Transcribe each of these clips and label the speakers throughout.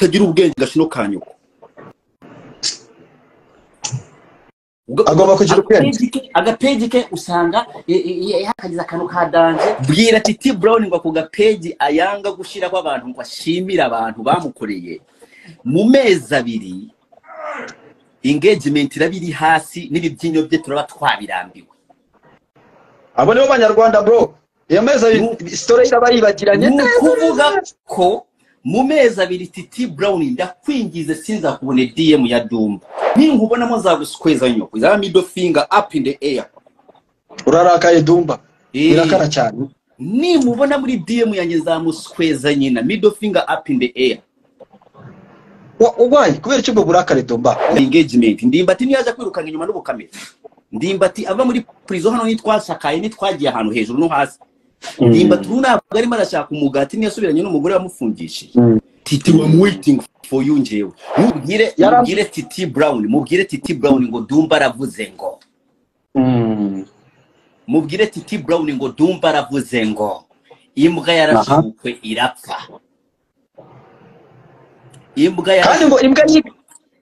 Speaker 1: utagira ubwenge Gashin0 kanyoko
Speaker 2: agomba kugira ubwenge
Speaker 1: agapeji ke usanga yakagize akantu ka danje bwira Titi Brown ngo ku gapeji ayanga gushira kwa abantu ngo ashimira abantu bamukoreye mu mezi abiri engagement irabiri hasi n'ibibyinyo bye turaba twabirambiwe
Speaker 2: abo nibo banyarwanda bro iyo mezi abiri story irabayibagiranye
Speaker 1: kuvuga ko mu mezi abiri Titi Brown ndakwingize sinza kubone DM ya Dumba nkubonamo zaguskweza nyoko za middle finger up in the air
Speaker 2: urarakaye Dumba irakara cyane
Speaker 1: ni mubona muri DM yanjye zamuskweza nyina middle finger up in the air
Speaker 2: Why? Kubera cyo burakare Dumba
Speaker 1: engagement ndimbati niyaje kwirukanga inyuma n'ubukamera ndimbati ava muri prison hano nitwasakaye nitwagiye ahantu hejuru no hasi ndimbati runabwo ari marashaka umugati niyasubiranye n'umugore wamufungishije Titi I'm waiting for you njewe mubwire Titi Brown mubwire Titi Brown ngo Dumba aravuze ngo mubwire Titi Brown ngo Dumba aravuze ngo imbwa yarashukwe irapfa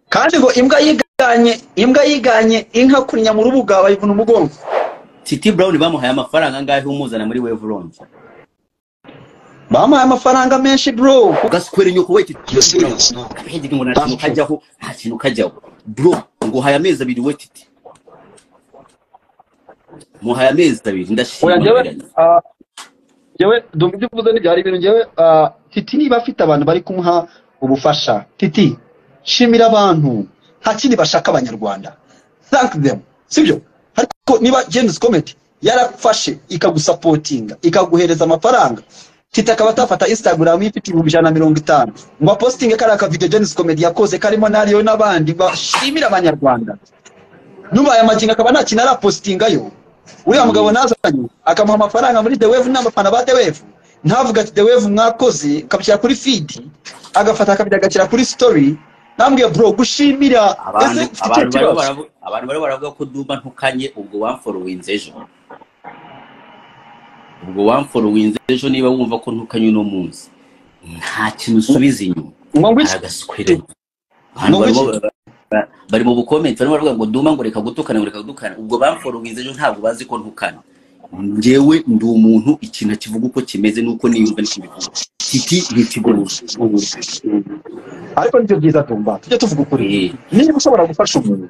Speaker 2: kandi ngo imbwa yiganye inka kunya mu rubuga bayivuna umugongo
Speaker 1: Titi Brown bamuhaye amafaranga ngahe umuzana muri Wevron
Speaker 2: bamuhaye amafaranga menshi bro
Speaker 1: ugaskwera nyoko we Titi Brown hejye ngo nta kintu kajyaho bro ngo haya amezi abiri we Titi muhaya amezi abiri ndashimira
Speaker 2: jewe Dumba ndivuze ni byari ibintu jewe Titi niba afite abantu bari kumuha ubufasha Titi shimira abantu nta kindi bashaka abanyarwanda thank them sibyo ariko niba James Comedy yarafashe ikagusupportinga ikaguhereza amafaranga Titi akaba atafata Instagram ifite 150 ngo postinge kari aka video James Comedy yakoze karimo nariyo n'abandi bashimira abanyarwanda nubaye amaginga akaba nta kintu arapostinga yo uriya mugabo nazanye akamuha amafaranga muri The Wave n'abafana ba The Wave ntavuga ati The Wave mwakoze kabishyira kuri feed agafata akabidagakira kuri story nambwiye bro gushimira
Speaker 1: abantu bari baravuga ko Dumba ntukanye ubwo wamfollowinze ejo niba wumva ko ntukanye no munsi nta kintu usubiza inyuma aragaskwera bari mu bukomenti bari baravuga ngo Dumba ngo reka gutukana ubwo bamfollowinze ejo ntabwo bazi ko ntukana njewe ndi umuntu ikintu kivuga uko kimeze nuko niyumva n'ikibivuga Titi n'ikigorusha
Speaker 2: ariko nivyo byiza Dumba tujye tuvuga ukuri niba ushobora gufasha umuntu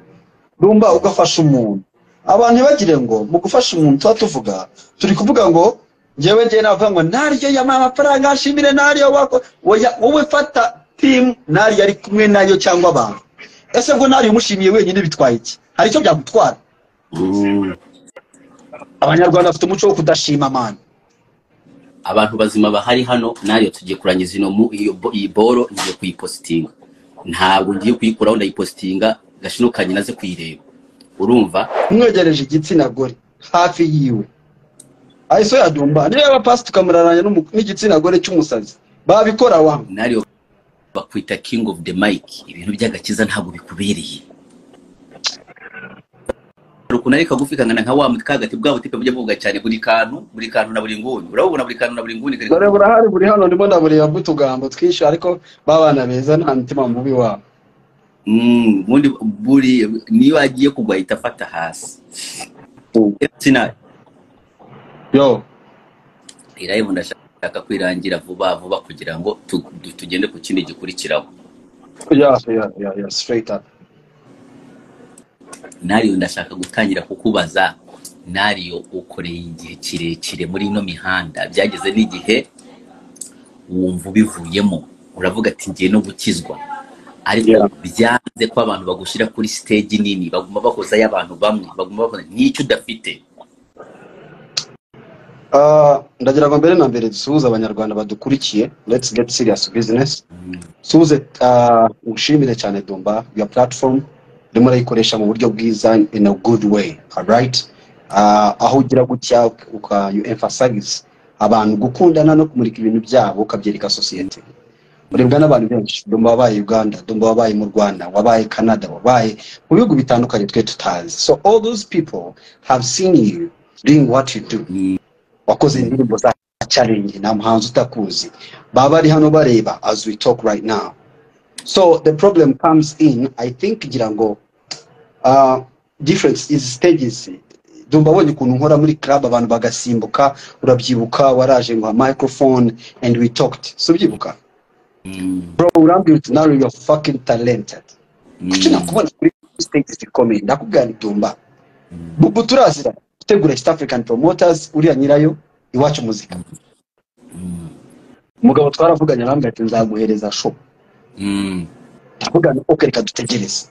Speaker 2: Dumba ugafasha umuntu abantu bagire ngo mu gufasha umuntu tuvuga turi kuvuga ngo njewe navuga ngo nariyo ya amafaranga ashimire nariyo wako wowe fata team nariyo ari kumwe nayo cyangwa abantu ese ngo nariyo mushimiye wenyine bitwaye iki hari cyo byagutwara abanyarwanda bafite umuco wo kudashima man
Speaker 1: abantu bazima bahari hano nariyo tugiye kurangiza ino mu iyo boro ngiye kuyipostinga ntabwo ngiye kuyikuraho ndayipostinga Gashin0 kanyinaze kuyireba urumva
Speaker 2: mwegereje igitsina gore hafi yiwe ayiso ya Dumba niba abapasi tukamuraranya n'igitsina gore cy'umusazi babikora wa
Speaker 1: nariyo bakwita king of the mic ibintu by'agakiza ntabwo bikubereye ruko nareka gufikangana nka wa mutkagati bwabo tipe bujya vuga cyane buri kantu na buri nguni urabona buri kantu na buri nguni
Speaker 2: kare burahari buri hano ndimo ndaburi yabutugambo twisho ariko babana beza nta mutima mubi wabo
Speaker 1: mundi buri niyo agiye kugwa itafata hasi sina
Speaker 2: yo
Speaker 1: irayibo ndashaka kwirangira vuba kugira ngo tugende ku kindi gikurikiraho
Speaker 2: yeah straight up
Speaker 1: nariyo ndashaka gutangira kukubaza nariyo ukoreye igihe kirekire muri ino mihanda byageze n'igihe wumva bivuyemo uravuga ati ngiye no gukizwa ariko byanze ko abantu bagushira kuri stage nini baguma bakoza y'abantu bamwe baguma bakoza n'icyo udafite
Speaker 2: ndagira ngo mbere na mbere dusuhuza abanyarwanda badukurikiye let's get serious business suhuze ushimire cyane Dumba your platform ndimo rayikoresha mu buryo bwiza in a good way alright aho ugira gutya you emphasize abantu gukundana no kumurika ibintu byabo ukabyereka society urebwa n'abantu benshi Dumba wabaye Uganda Dumba wabaye mu Rwanda wabaye Canada wabaye mu bihugu bitandukanye twe tutazi so all those people have seen you doing what you do wakoze indirimbo za challenge na muhanzi utakuzi baba ari hano bareba as we talk right now So the problem comes in, I think Girango, difference is stages. Dumba wonye ukuntu nkora muri club abantu bagasimbuka urabyibuka waraje ngo microphone and we talked. So byibuka. Bro, urambye now you're fucking talented. Kuki nakubona kuri stages zikomeye ndakubwira ni Dumba. Bubu turazira gutegura East African promoters uriya nyirayo iwacu muzika. Mugabo twaravuganye arambye ati nzaguhereza show. Ndavuga ni okay reka dutegereze.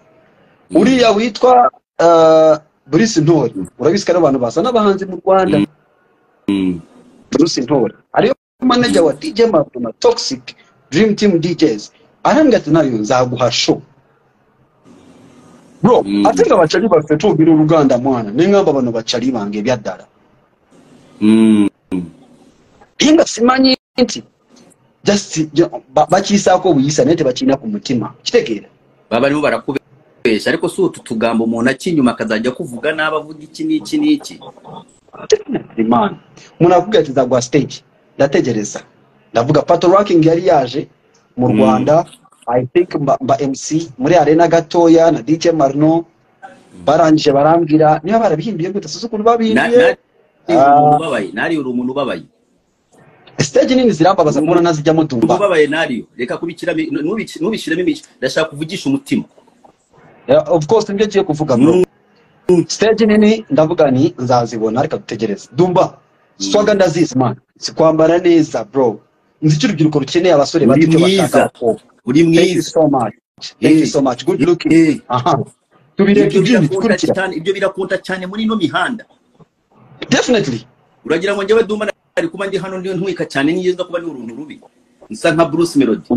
Speaker 2: Uriya witwa Bruce Ntore urabisika n'abantu basa n'abahanzi mu Rwanda. Bruce Ntore ariyo manager wa DJ Mapuna Toxic Dream Team DJs arambye ati nayo nzaguha show. Bro, atenga bachali bafite ubiro Uganda mwana n'ingamba abantu bachali bange byadara. Inga simanyi nti just bakisa ko buyisa nete bakina ku mutima kitegera
Speaker 1: baba nibo barakubesha ariko si utugambo umuntu akinyuma akazajya kuvuga n'abavuga iki n'iki
Speaker 2: man umuntu akubwira ati zagwa stage ndategereza ndavuga pato ranking yari yaje mu Rwanda. I think ba MC muri arena gatoya na DJ Marno barangije barambwira niba barabihimbiye gute susu kuntu babihimbiye
Speaker 1: nari umuntu babaye
Speaker 2: stage nini zirambabaza kubona nazijyamo Dumba
Speaker 1: babaye nariyo reka kubikira nubishiramo imico ndashaka kuvugisha umutima.
Speaker 2: Of course nibyo giye kuvuga bro. Stage nini ndavuga ni nzazibona reka dutegereze Dumba. Swaga ndazizi man sikwambara neza bro nzi cy'urubyiruko rukeneye abasore batyo bashaka ko
Speaker 1: uri mwiza.
Speaker 2: Thank you so much. Thank you so much. Good looking. Tubireke byinshi kurikira.
Speaker 1: Ibyo birakonta cyane muri no mihanda.
Speaker 2: Definitely.
Speaker 1: Uragira ngo njyewe Dumba ari kuba ndi hano ndiyo ntwika cyane niyeza kuba ni uruntu rubi. Nsa nka Bruce Melody.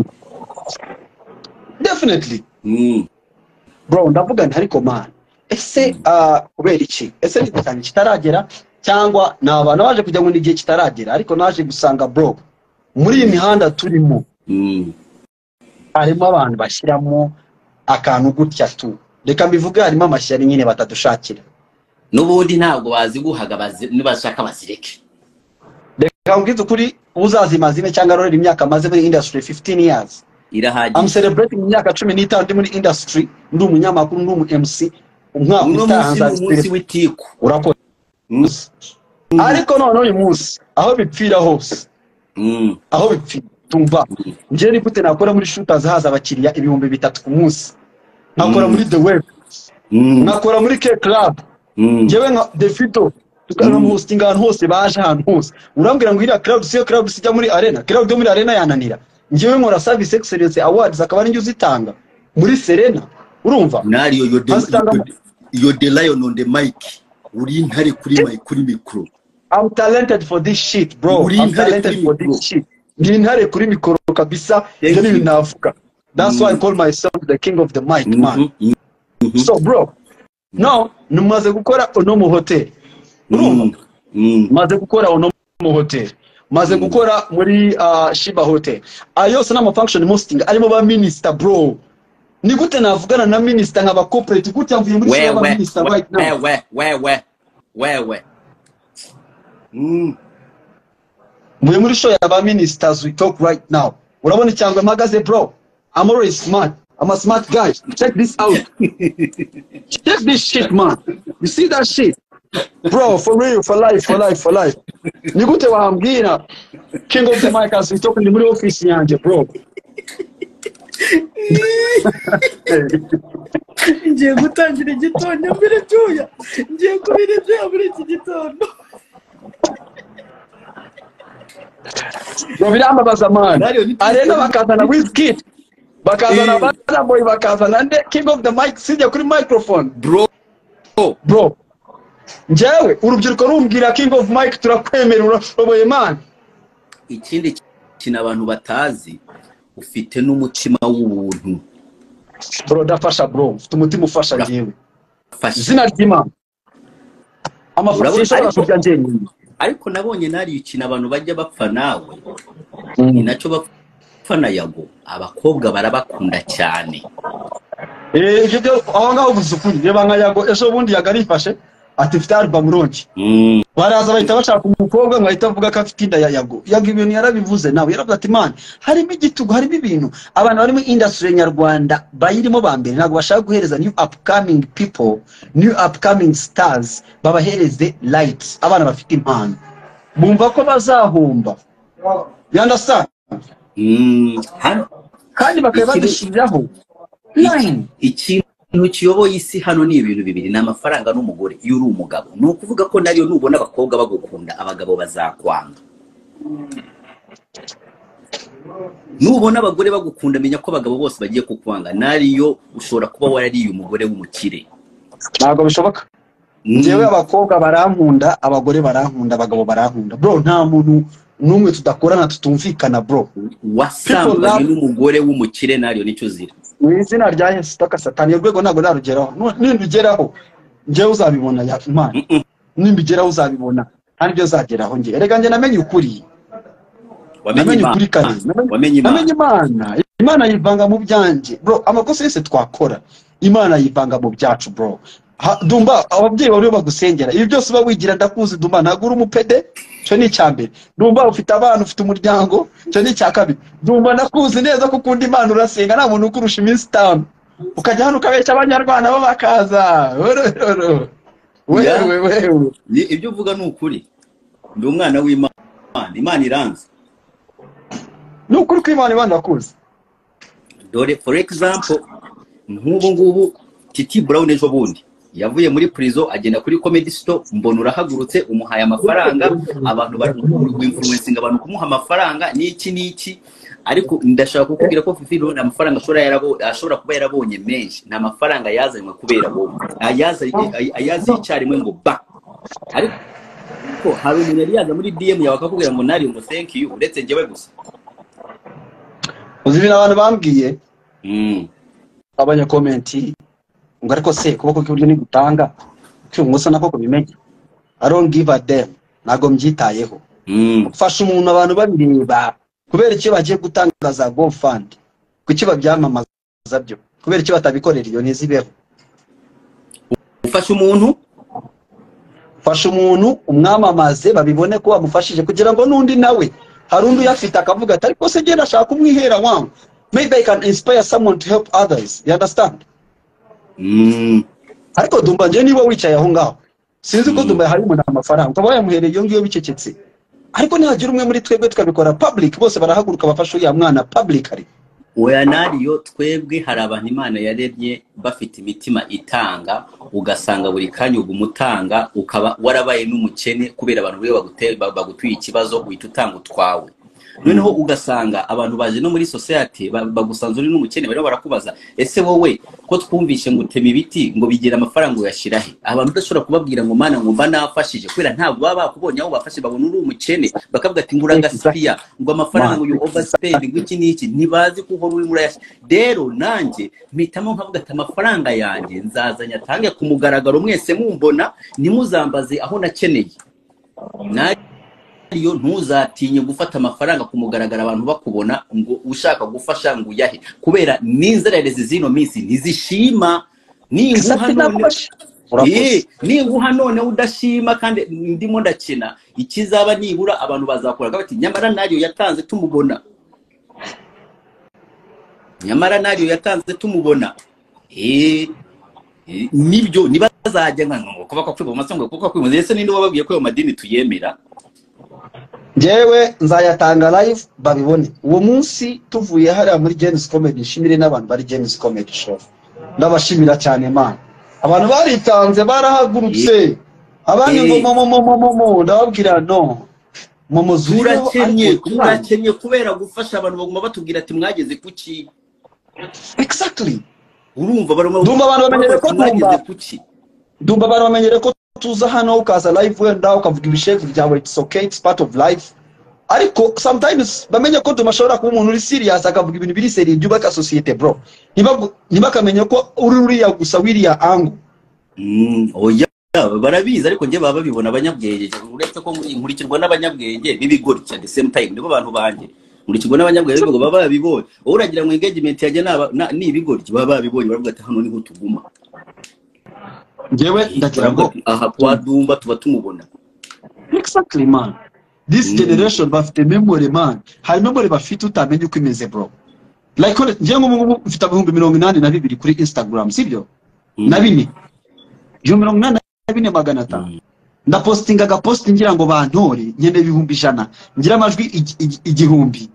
Speaker 2: Definitely. Bro, ndavuga nti ariko man. Ese kubera iki? Ese nitanye kitaragera cyangwa nabantu baje kujya ngo n'igihe kitaragera ariko naje gusanga bro muri iyi mihanda turimo. Harimo abantu bashyiramo akantu gutya tu. Reka mbivuga harimo amashyari nyine batadushakira.
Speaker 1: N'ubundi ntabwo baziguhaga nibashaka bazireke.
Speaker 2: Reka mbwize ukuri uzazimazime cyangwa rorera imyaka maze muri industry 15 years.
Speaker 1: Irahagije.
Speaker 2: I'm celebrating imyaka 15 ndi muri industry ndi umunyamakuru ndi umu MC umwaka utahanza
Speaker 1: umunsi w'itiku.
Speaker 2: Urakoze. Ariko none uyu munsi aho bipfira hose. Aho bipfira Dumba nje ni gute nakora muri shooters haza abakiriya ibihumbi 3 ku munsi nakora muri the web nakora muri K club njewe nka Defito tukana mu hosting ahantu hose baje ahantu hose urambwira ngo iriya club siyo club sijya muri arena club yo muri arena yananira njewe nkora service excellence awards akaba ari uzitanga muri Serena urumva
Speaker 1: nariyo yo the lion on the mic uri intare kuri micro.
Speaker 2: I'm talented for this shit bro. I'm talented for this shit. Ntare kuri mikoro kabisa ibyo ni navuga. That's why I call myself the king of the mic man. So bro, now numaze gukora ono mu hotel. Maze gukora ono mu hotel. Maze gukora muri Shiba hotel. Ayo sana ma function hosting arimo ba minister bro. Ni gute navugana na minister nk'aba corporate gute mvuye muri Shiba minister right now.
Speaker 1: Where
Speaker 2: Mwe muri show y'aba ministers we talk right now. Urabona cyangwa mpagaze bro. I'm always smart. I'm a smart guy. Check this out. Check this shit man. You see that shit? Bro, for real, for life. Ni gute wambwira king of the mic as we talk in the muri office yanje bro.
Speaker 1: Ngiye gutangira igitondo mbere cyuya. Ngiye kubireba muri iki gitondo.
Speaker 2: Birambabaza man. Arena bakazana Wizkid. Bakazana Bana Boy bakazana nde king of the mic sijya kuri microphone. Bro. Njewe urubyiruko rumbwira king of mic turakwemera urashoboye man.
Speaker 1: Ikindi kina abantu batazi ufite n'umutima w'ubuntu.
Speaker 2: Bro dafasha bro. Ufite umutima ufasha njewe. Zina ry'Imana. Amafasha arashobya njewe.
Speaker 1: Ariko nabonye nari ukina abantu bajya bapfa nawe. Ni nacyo bapfa na Yago. Abakobwa barabakunda cyane.
Speaker 2: Ibyo aho ngaho buzukuri reba nka Yago ejo bundi yagarifashe ati mfite album launch baraza bahita bashaka umukobwa ngahita avuga ko afite inda ya yago ibintu yarabivuze nawe yaravuze ati man harimo igitugu harimo ibintu abantu bari mu industry nyarwanda bayirimo bambere ntabwo bashaka guhereza new upcoming people new upcoming stars babahereze lights abana bafite impano bumva ko bazahomba you understand kandi bakaba badushyiriraho line
Speaker 1: ikintu kiyoboye isi hano ni ibintu bibiri n'amafaranga n'umugore iyo uri umugabo no kuvuga ko nariyo nubona abakobwa bagukunda abagabo bazakwanga nubona abagore bagukunda menya ko abagabo bose bagiye kukwanga nariyo ushobora kuba warariye umugore w'umukire
Speaker 2: ntabwo bishoboka njyewe abakobwa barankunda abagore barankunda abagabo barankunda bro nta muntu numwe tudakorana tutumvikana bro
Speaker 1: wasambanye n'umugore w'umukire nariyo nicyo zira
Speaker 2: izina rya Yesu taka satani urwego ntabwo narugeraho nindugeraho njyewe uzabibona ya Imana nimbigeraho uzabibona kandi byo zageraho njye erega njye namenye ukuri wamenye ukuri kare namenye Imana yivanga mu byanje bro amakosa yose twakora Imana yivanga mu byacu bro Dumba ababyeyi bari bagusengera ibi byose bawigira ndakuzi Dumba ntagura umupede cyo ni cyambere Dumba ufite abana ufite umuryango cyo ni cyakabiri Dumba ndakuzi neza ko ukunda Imana urasenga nta muntu ukurusha iminsi 5 ukajya hano ukabeshya abanyarwanda bo bakaza wewe
Speaker 1: ibyo uvuga ni ukuri ndi umwana w'Imana Imana iranze
Speaker 2: ni ukuri ko Imana ndakuzi
Speaker 1: dore for example ngubu Titi Brown ejo bundi yavuye muri prison agenda kuri comedy store mbona urahagurutse umuhaye amafaranga abantu bari influencing abantu kumuha amafaranga niki ariko ndashaka kukubwira ko Fifi rona amafaranga ashobora kuba yarabonye menshi na amafaranga yazanywe kubera bo ayazi icyarimwe ngo ba ariko hari umuntu yari yaza muri DM yawe akakubwira ngo nari ngo thank you uretse njyewe gusa
Speaker 2: uzibina abantu bambwiye abanya comment ngo ariko se kuboko k'iburyo ni gutanga cyungusa nako kubimenye I don't give a damn nago mbyitayeho ufasha umuntu abantu babireba kubera icyo bagiye gutangaza GoFund kuki babyamamaza byo kubera icyo batabikorera iyo ntizibeho ufasha umuntu umwamamaze babibone ko bamufashije kugira ngo nundi nawe hari undi yafite akavuga ati ariko se genda shaka umwihera wangu maybe I can inspire someone to help others you understand ariko Dumba nje niba wicaye aho ngaho sinzi ko Dumba hari umuntu amafaranga ukaba yamuhereye iyo ngiyo bicecetse ariko ntihagira umwe muri twebwe tukabikora public bose barahaguruka bafasha uya mwana publicly
Speaker 1: oya nariyo twebwe hari abantu Imana yaremye bafite imitima itanga ugasanga buri kanya ugumutanga ukaba warabaye n'umukene kubera abantu biwe bagutuye ikibazo uhita utanga utwawe noneho ugasanga abantu baje no muri society bagusanze uri n'umukene bari barakubaza ese wowe ko twumvishe ngo utema ibiti ngo bigira amafaranga uyashirahe abantu udashobora kubabwira ngo mana ngo mba nafashije kwera ntabwo baba bakubonye aho bafashe babona uri umukene bakavuga ati ngura gasiya ngo amafaranga ngo you overspend ngo iki niki ntibazi ko uhora uri murayashi rero nanjye mpitamo nkavuga ati amafaranga yanjye nzazanya tange ku mugaragaro mwese mumbona nimuzambaze aho nakeneye iyo ntuzatinye gufata amafaranga ku mugaragara abantu bakubona ngo ushaka gufasha ngo uyahe kubera n'inzererezi zino minsi ntizishima ninguha none udashima kandi ndimo ndakina ikizaba nibura abantu bazakora bati nyamara nariyo yatanze tumubona nibyo nibazajya ngo kuba ko kwiba amasongo kuko kwimuze ese ninde wababwiye ko ayo madini tuyemera
Speaker 2: Jewe nzayatanga live babibone uwo munsi tuvuye hariya muri James Comedy nshimire n'abantu bari James Comedy Show ndabashimira cyane man abantu baritanze barahagurutse abandi ngo momo ndababwira no momo
Speaker 1: turakenye kubera gufasha abantu baguma batubwira ati mwageze kuki
Speaker 2: exactly
Speaker 1: urumva
Speaker 2: Dumba abantu bamenyere ko Dumba abantu bamenyere ko tuza hano ukaza live wenda ukavuga ibishevu byawe it's okay it's part of life ariko sometimes bamenye ko dumashobora kuba umuntu uri serious akavuga ibintu biri serious byubaka society bro ntibakamenye ko uriya gusa wiriya ango
Speaker 1: oya barabizi ariko nje baba babibona abanyabwenge uretse ko nkurikirwa n'abanyabwenge bibigori cyane same time nibo bantu banje nkurikirwa n'abanyabwenge bigo baba babibonye uragira ngo engagement yaje n'ibigori baba babibonye baravuga ati hano niho tuguma
Speaker 2: Ngewe ndagira ngo
Speaker 1: aha kwa Dumba tuba tumubona.
Speaker 2: exactly man. This generation bafite memory man. Hari memory bafite utamenye uko imeze bro. Like ngiye ngo mfite 82,000 kuri Instagram sibyo? Na bine. 82,500. Ndapostingaga post ngira ngo bantore nyene 100,000. Ngira amajwi 1,000.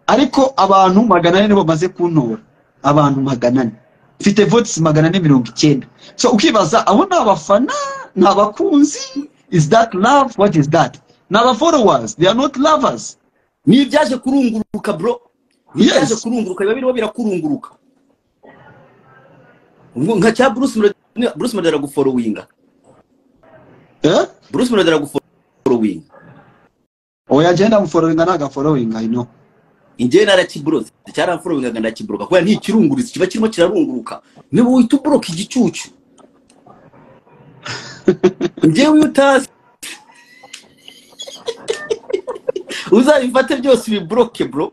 Speaker 2: Ariko abantu 400 nibo bamaze kuntora. Abantu 400. Mfite votes 490. So ukibaza abo nabafana nabakunzi, is that love? What is that? Naba followers, they are not lovers.
Speaker 1: Ni byaje kurunguruka bro. Ni byaje kurunguruka biba biriho birakurunguruka. Nka cya Bruce Melody gufollowinga. Bruce Melody gufollowinga.
Speaker 2: Oya agenda mufollowinga naga followinga I know.
Speaker 1: Inje narakiburoze cyara followinga ndakiburoka kuko ntikirunguritse kiba kirimo kirarunguruka. Nibo uhita ubroka igicucu. Nje uyutasi uzabifate byose bibroke bro.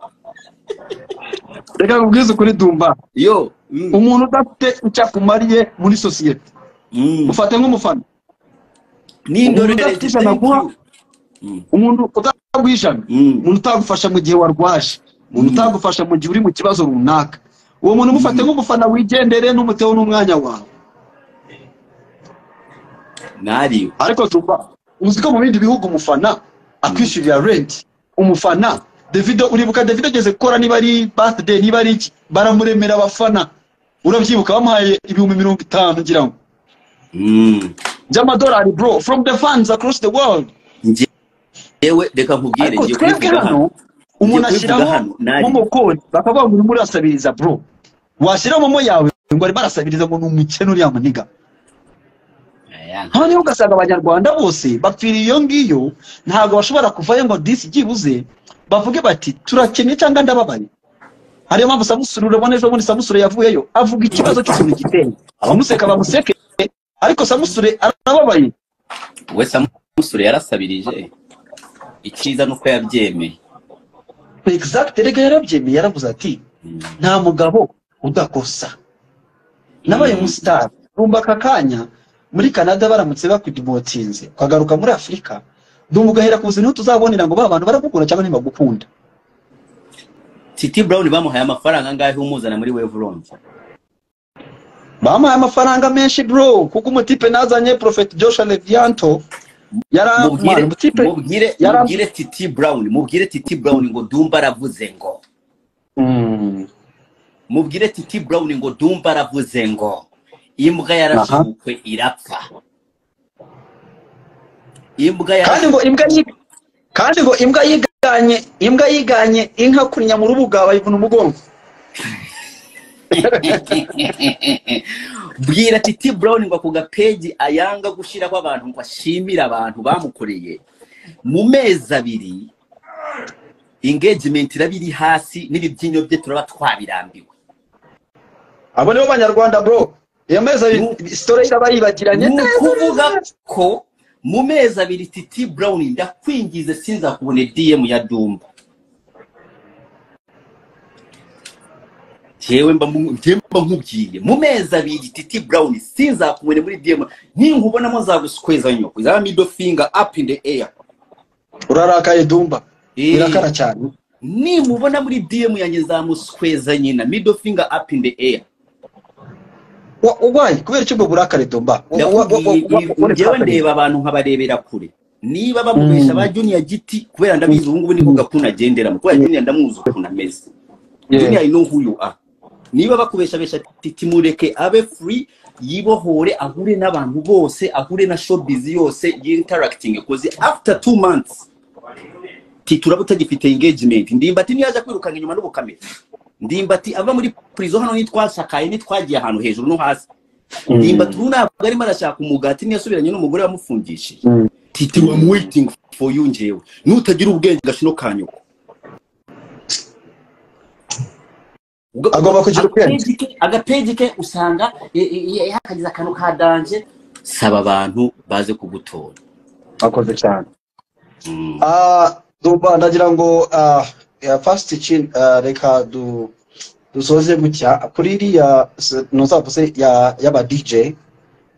Speaker 2: Reka kubwiza kuri Dumba.
Speaker 1: Yo,
Speaker 2: umuntu udafite icyakumariye muri societe. Ufate nk'umufana.
Speaker 1: N'indorereze
Speaker 2: umuntu utagwishana, umuntu utagufasha mu gihe warwaje, umuntu utagufasha mu gihe uri mu kibazo runaka. Uwo muntu mufate nk'umufana wigendere n'umuteho n'umwanya wawe.
Speaker 1: Nari.
Speaker 2: Ariko Dumba, uziko mu bindi bihugu umufana akwishyurira rent. Umufana Davido uribuka Davido ageze gukora niba ari birthday niba ari iki baramuremera abafana. Urabyibuka bamuhaye 50,000 ngira ngo. $100 bro from the fans across the world.
Speaker 1: Yewe reka nkubwire ngiye kuvuga hano.
Speaker 2: Umuntu ashyiraho mu kode bakavuga ngo muri asabiriza bro. Washyira momo yawe ngo ari barasabiriza ngo n'umukene uri amuniga. Hano ugasanga abanyarwanda bose bapfiriye iyo ngiyo ntago bashobora kuvayo ngo disi gibuze bavuge bati turakennye cyangwa ndababaye. Hariyo mpamvu Samusure urabona ejo bundi Samusure yavuyeyo avuga ikibazo cy'ukuntu giteye. Abamuseka bamuseke ariko Samusure arababaye.
Speaker 1: We Samusure yarasabirije ikiza nuko yabyemeye.
Speaker 2: Exact rega yarabyemeye yaravuze ati nta mugabo udakosa. Nabaye umustar rumba kakanya muri Canada baramutse bakwidibotinze ukagaruka muri Afrika Dumba ugahera ku buzima tuzabonera ngo babantu baragukunda cyangwa ntibagukunda.
Speaker 1: Titi Brown bamuhaye amafaranga ngahe umuzana muri Wevron?
Speaker 2: Bamuhaye amafaranga menshi bro kuko umutipe nazanye Prophet Joshua Levianto
Speaker 1: mubwire Titi Brown ngo Dumba aravuze ngo mubwire Titi Brown ngo Dumba aravuze ngo imbwa yarashukwe irapfa.
Speaker 2: Kandi ngo imbwa yiganye inka kurinya mu rubuga bayivuna umugongo.
Speaker 1: Bwira Titi Brown ngo kuga page ayanga gushira kwa abantu ngo ashimira abantu bamukoreye mu mezi 2 engagement irabiri hasi n'ibibyinyo bye turaba twabirambiwe.
Speaker 2: Abo nibo banyarwanda bro. Iyo mezi 2 story irabayibagiranye
Speaker 1: kuvuga ko mu mezi 2 Titi Brown ndakwingize sinza kubone DM ya Dumba. Jewe mba nkubwiye mu mezi 2 Titi Brown sinza kubone muri DM nkubona mo zaguskweza nyoko za middle finger up in the air.
Speaker 2: Urarakaye Dumba. Irakara cyane.
Speaker 1: Ni mubona muri DM yanjye zamuskweza nyina middle finger up in the air.
Speaker 2: Why kubera cyo burakare Dumba.
Speaker 1: Jewe ndeba abantu nkabarebera kure. Niba bamubesha ba Junior Giti kubera ndabizi ubu ngubu niko gakuna agendera mu kubera Junior ndamuzi ukuntu ameze. Junior I know who you are. Niba bakubesha Titi mureke abe free yibohore ahure n'abantu bose ahure na showbiz yose interacting cause after 2 months Titi urabutagifite engagement Ndimbati niyaje kwirukanga inyuma n'ubukamera. Ndimbati ava muri prison hano nitwashakaye nitwagiye ahantu hejuru no hasi. Ndimbati ntabwo ari marashaka umugati niyasubiranye n'umugore wamufungishije. Titi I'm waiting for you njewe nutagira ubwenge Gashin0 kanyoko.
Speaker 2: Agomba kugira ubwenge.
Speaker 1: Agapage ke usanga yakagiza akantu ka danje saba abantu baze kugutora.
Speaker 2: Akoze cyane. Dumba ndagira ngo first chin reka dusoze gutya kuri iriya nuzavuse y'aba DJ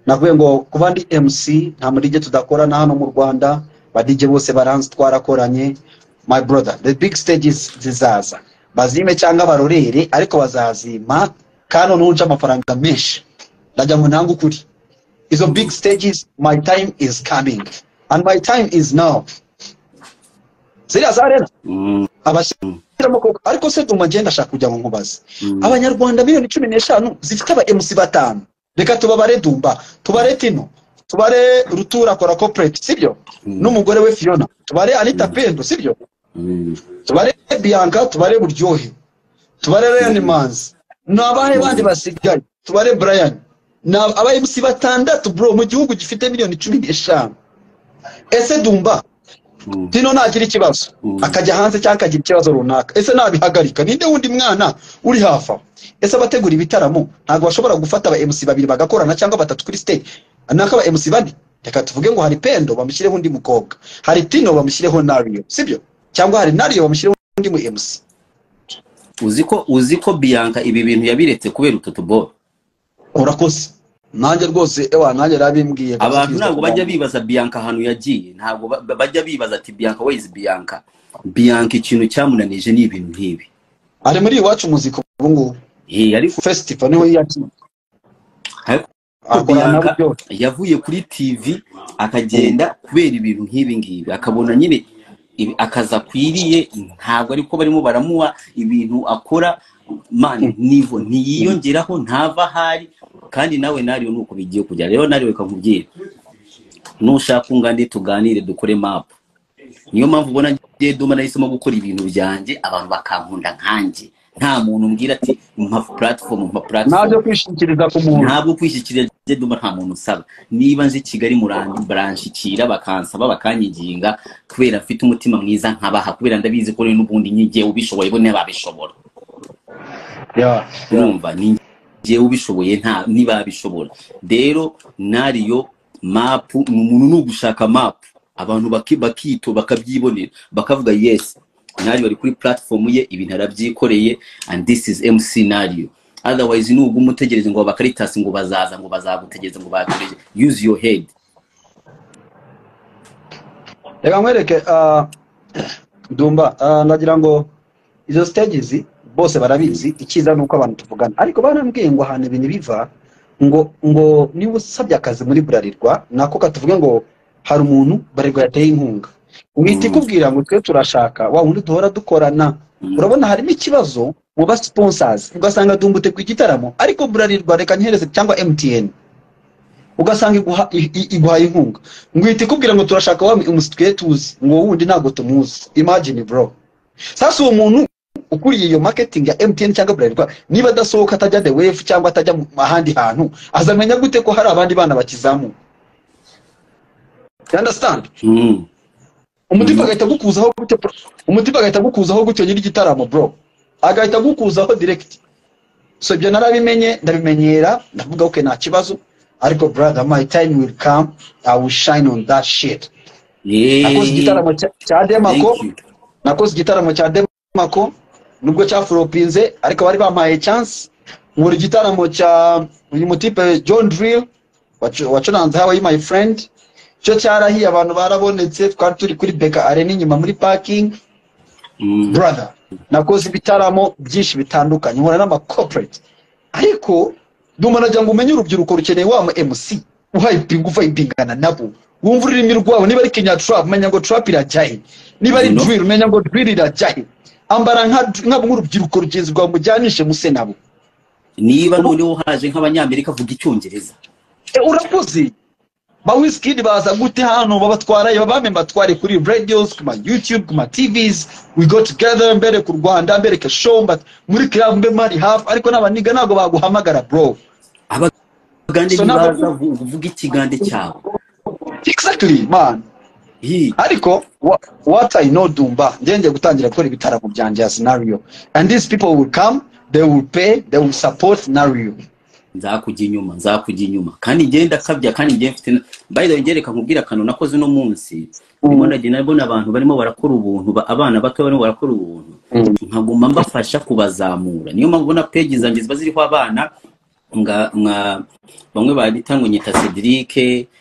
Speaker 2: navuye ngo kuba ndi MC nta muri DJ tudakorana hano mu Rwanda ba DJ bose baranze twarakoranye my brother the big stages zizaza bazime cyangwa barorere ariko bazazima kano nunja amafaranga menshi najya mu ntango kuri izo big stages my time is coming and my time is now serious arena abashiramo koko ariko se Dumba ngenda shaka kujya mu nkubazi abanyarwanda miliyoni 15 zifite aba MC batanu reka tubabare Dumba tubare Tino tubare Rutura akora corporate sibyo n'umugore we Fiona tubare Anita Pendo sibyo tubare Bianca tubare Buryohe tubare Ryan Manzi nabahe bandi basigaye tubare Brian na aba MC batandatu bro mu gihugu gifite miliyoni 15 ese Dumba Tino nagira ikibazo akajya hanze cyangwa akagira ikibazo runaka ese nabihagarika ninde wundi mwana uri hafa ese abategura ibitaramo ntago bashobora gufata aba MC babiri bagakorana cyangwa batatu kuri stage anaka aba MC bane reka tuvuge ngo hari Pendo bamushyireho undi mukobwa hari Tino bamushyireho Nario sibyo cyangwa hari Nario bamushyireho undi mu MC
Speaker 1: uziko Bianca ibi bintu yabiretse kubera ututubo
Speaker 2: urakoze nanjye rwose nanjye rabimbwiye
Speaker 1: abantu ntabwo bajya bibaza Bianca ahantu yagiye ntabwo bajya bibaza ati Bianca where is Bianca ikintu cyamunanije ni ibintu nk'ibi
Speaker 2: ari muri iwacu muzika ubu ngubu
Speaker 1: ari
Speaker 2: festival niho yagiye
Speaker 1: Bianca yavuye kuri TV akagenda kubera ibintu nk'ibi ngibi akabona nyine akaza kwiriye ntabwo ariko barimo baramuha ibintu akora man nivo ntiyiyongeraho ntava hari kandi nawe Nario nuko bigiye kujya rero Nario rekakubwira nushaka ungande tuganire dukore map niyo mpamvu ubona ngiye Dumba nahisemo gukora ibintu byanjye abantu bakankunda nkanjye nta muntu mbwira ati mpa platform
Speaker 2: ntabwo kwishikiriza ku muntu
Speaker 1: ntabwo kwishikiriza Dumba nta muntu usaba niba nzi Kigali murandi branchikira bakansaba bakanyiginga kubera mfite umutima mwiza nkabaha kubera ndabizi ko n'ubundi nyigiye ubishoboye bo nebabishobora urumva ningiye ubishoboye nta niba bishobora rero Nario map umuntu nugushaka map abantu bakito bakabyibonera bakavuga yes Nario bari kuri platform ye ibintu arabyikoreye and this is MC Nario otherwise nugu umutegereze ngo bakaritasi ngo bazaza ngo bazagutegereza ngo bakoreje use your head
Speaker 2: reka mwereke Dumba ndagira ngo izo stages bose barabizi ikiza nuko abantu tuvugana ariko barambwiye ngo ahantu ibintu biva ngo niba usabye akazi muri Burarirwa nako katuvuge ngo hari umuntu Burarirwa yateye inkunga uhita ikubwira ngo twe turashaka wa wundi duhora dukorana urabona harimo ikibazo mu ba sponsors ugasanga Dumba utegwa igitaramo ariko Burarirwa reka nhereze cyangwa MTN ugasanga iguhaye inkunga ngo uhita ikubwira ngo turashaka wa umusitwe tuzi ngo wundi ntago tumuzi imagine bro sasa uwo muntu ukuriye iyo marketing ya MTN cyangwa Burarirwa niba dasohoka atajya the wave cyangwa atajya ahandi hantu azamenya gute ko hari abandi bana bakizamu you understand umutima agahita gukuzaho gute umutima agahita gukuzaho gute nyiri gitaramo bro agahita gukuzaho direct so ibyo narabimenye ndabimenyera ndavuga okay nta kibazo ariko brother my time will come I will shine on that shit nakoze igitaramo cya Demako nubwo cyafropinze ariko bari bamaye chance mu gitaramo cya uyu mutipe John Drill wacuranze hawe my friend cyo cyarahiye abantu barabonetse twari turi kuri Beka Arena inyuma muri parking brother nakoze ibitaramo byinshi bitandukanye nkora n'ama corporate ariko Dumba najya ngo umenye urubyiruko rukeneye wa MC uhayipinga uvayipingana nabo wumva ururimi rwawe niba ari Kenya trap menya ngo trap irajyahe niba ari drill menya ngo drill irajyahe ambara nk'abo urubyiruko rugenzi rwa mujyanishe muse nabo
Speaker 1: niba noneho haje nk'abanyamerika vuga icyongereza
Speaker 2: urakoze ba Wizkid baza gute hano babatwaraye babamemba tware kuri radios kuma YouTube kuma TVs we go together mbere ku Rwanda mbere ke show but muri club mbe mari half ariko nabaniga nago baguhamagara bro
Speaker 1: abagande baza vuga ikigande cyabo
Speaker 2: exactly man ariko what I know Dumba ngenge gutangira gukora ibitaramo byanje ya Scenario and these people will come they will pay they will support Scenario
Speaker 1: nzakujya inyuma kandi ngenda kabya kandi ngiye mfite by the way ngereka nkubwira kano nakoze no munsi ndibona je nabona abantu barimo barakora ubuntu abana bato barimo barakora ubuntu nkaguma mbafasha kubazamura niyo mpamvu bona page zanjye ziba ziriho abana nga bamwe barita ngo nyita Cedric,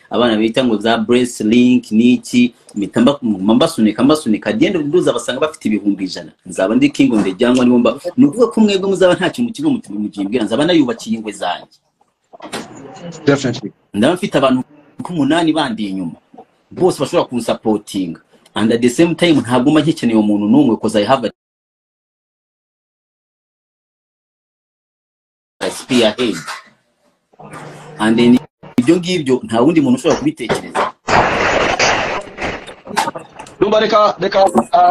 Speaker 1: abana bita ngo za Brace Link niki mitamba mbasunika genda nduza basanga bafite ibihumbi 100 nzaba ndi king on the jangwa nibo nuvuga ko mwebwe muzaba nta kintu kigo mutima mugimbira nzaba nayubakiye ingwe zanjye.
Speaker 2: Definitely.
Speaker 1: Ndabafite abantu ku8 bandi inyuma bose bashobora kunsupporting and at the same time ntabwo nkeneye umuntu numwe because I have a spearhead and then ibyo ngibyo nta wundi muntu ushobora kubitekereza.
Speaker 2: Dumba reka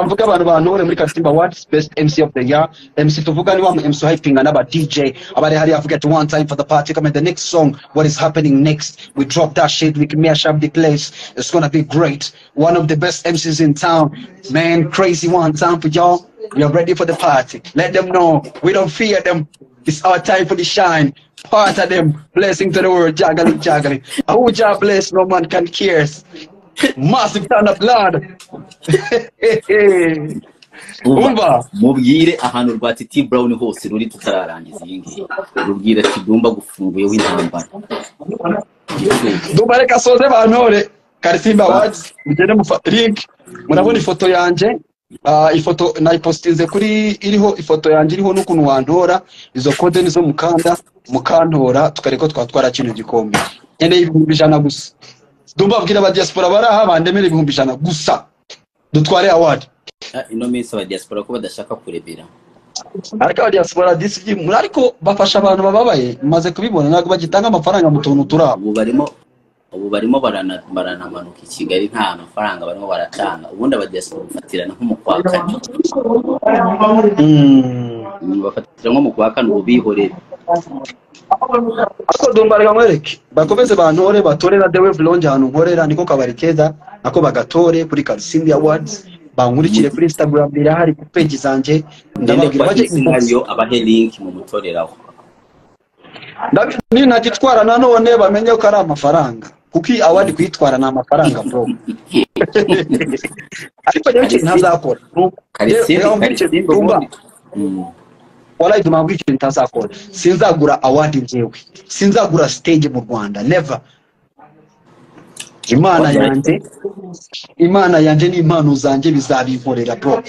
Speaker 2: mvuga abantu bantore muri Kasimba Awards best MC of the year. MC tuvuga ni wa MC hyping anaba DJ abari hari avuga to one time for the party come in the next song. What is happening next? We drop that shit, we can mash up the place. It's gonna be great. One of the best MCs in town, man. Crazy one time for y'all. We are ready for the party. Let them know we don't fear them. It's our time for the shine. Part of them. Blessing to the world. Juggling. Who job bless, no man can cares. Massive turn up blood. Dumba.
Speaker 1: Mubwire ahantu rwa Titi Brown hose ruri tutararangiza yingi. Rubwire ati Dumba gufunguye w'intambara.
Speaker 2: Dumba reka soze bantore. Kasimba Awards. Mugende mufata link. Murabona ifoto yanje. Ifoto nayipostinze kuri iriho ifoto yanje iriho n'ukuntu wantora izo code nizo mukantora tukareko twatwara kino gikombe ene 100 gusa. Dumba bwira aba diaspora baraha bandemere 100 gusa dutware award.
Speaker 1: Ino minsi aba diaspora ko badashaka kurebera
Speaker 2: ariko aba diaspora disi muri ariko bafasha abantu bababaye maze kubibona nako bagitanga amafaranga mu tuntu turabo
Speaker 1: ubu barimo baranamanuka i Kigali nta mafaranga barimo baratanga ubundi aba diaspora bafatirana nko mu kwa kane bafatira nko mu kwa kane ubihorera.
Speaker 2: Ako Dumba reka mwereke bakomeze bantore batorera The Wave Lounge ahantu nkorera niko kabari keza nako bagatore kuri Gashin0 Awards bankurikire kuri Instagram birahari ku page zanje
Speaker 1: ndababwira baje scenario abahe link mu mutoreraho
Speaker 2: ni nagitwara nanone bamenye ko ari amafaranga kuki award kwitwara na amafaranga bro. Ariko nyoke ntazakora Dumba wala iduma bw'icyo ntazakora sinzagura award njewe sinzagura stage mu Rwanda never. Imana yanje ni impano zanje bizabinkorera bro.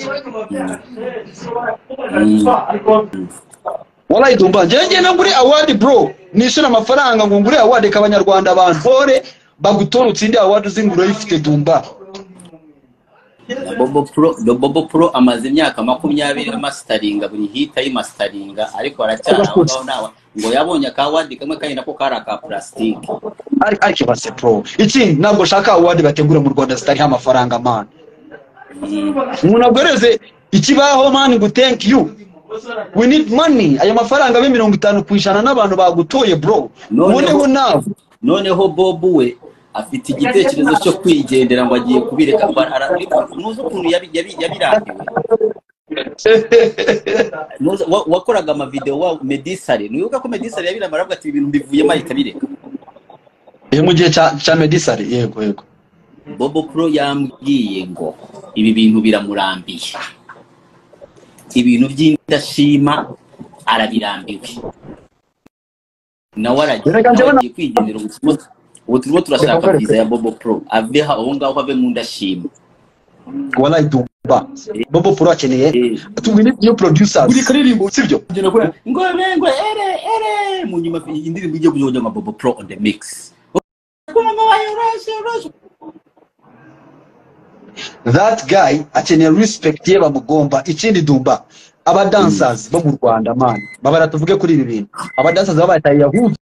Speaker 2: Wala idumba nje ngure award bro nishira amafaranga ngo ngure award k'abanyarwanda bantore bagutora utsinde award zinguro yifite Dumba.
Speaker 1: Bobo Pro amaze imyaka 20 masteringa buri hita y'imasteringa ariko aracyara aho nawe ngo yabonye ka award kamwe kandi nako kara ka plastic
Speaker 2: ariko base pro iki ntabwo shaka award bategura mu Rwanda zitari amafaranga man. Munagwereze ikibaho man ngo thank you. We need money. Aya mafaranga be 50% n'abantu bagutoye bro. Noneho
Speaker 1: Bobo we afite igitekerezo cyo kwigendera ngo agiye kubireka nuzo ukuntu yabirambiwe wakoraga ama video wa Medisare nuyuka ko Medisare yabiramara avuga ati ibintu bivuyemo ahita bireka
Speaker 2: mu gihe cha Medisare yego
Speaker 1: Bobo Pro yambwiye ngo ibi bintu biramurambiye ibintu by'indashima arabirambiwe nawe aragiye kwigendera umutima. Ubu turimo turashaka visa ya Bobo Pro aveha aho ngaho ave mu ndashima
Speaker 2: wala Dumba Bobo Pro akeneye we need new producers buri karirimbo sibyo
Speaker 1: ngo ere mu nyuma indirimbo igiye kujya ngo Bobo Pro on the mix.
Speaker 2: That guy akeneye respect ye bamugomba. Ikindi Dumba aba dancers bo mu Rwanda man babara tuvuge kuri ibi bintu aba dancers babataye yahuze